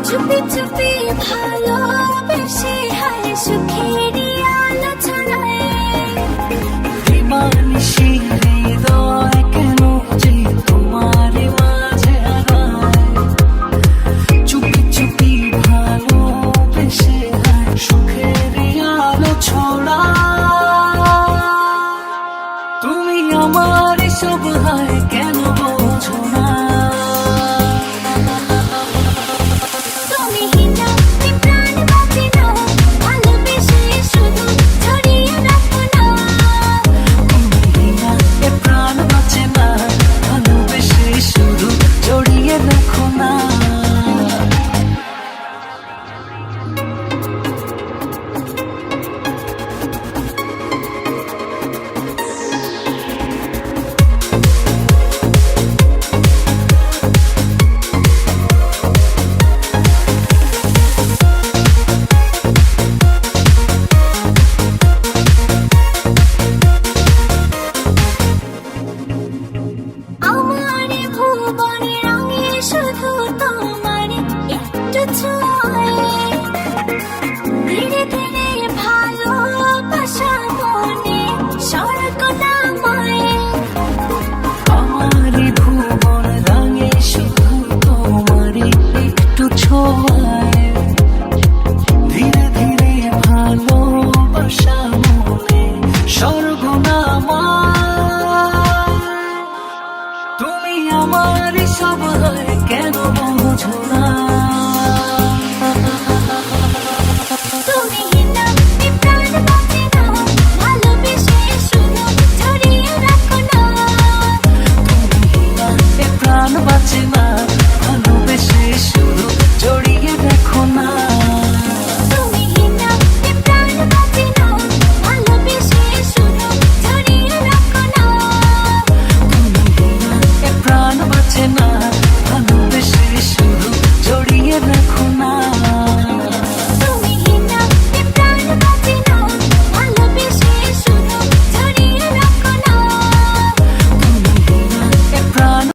চুপি চুপি ভালোবেসে হায় সুখের আলো ছড়ায়। দিবানিশি হৃদয় কেন যে তোমার মাঝে হারায়, চুপি চুপি ভালোবেসে হায় সুখের আলো ছড়ায়। তুমি আমার সব হায় কেন বোঝো না? তুমি হিনা প্রাণ বাঁচে না, ভালোবেসে শুধু ছড়িয়ে রাখো না। এ প্রাণ বাঁচে না, ভালোবেসে শুধু জড়িয়ে রাখো না। আমার ভুবন রঙে শুধু তোমার একটু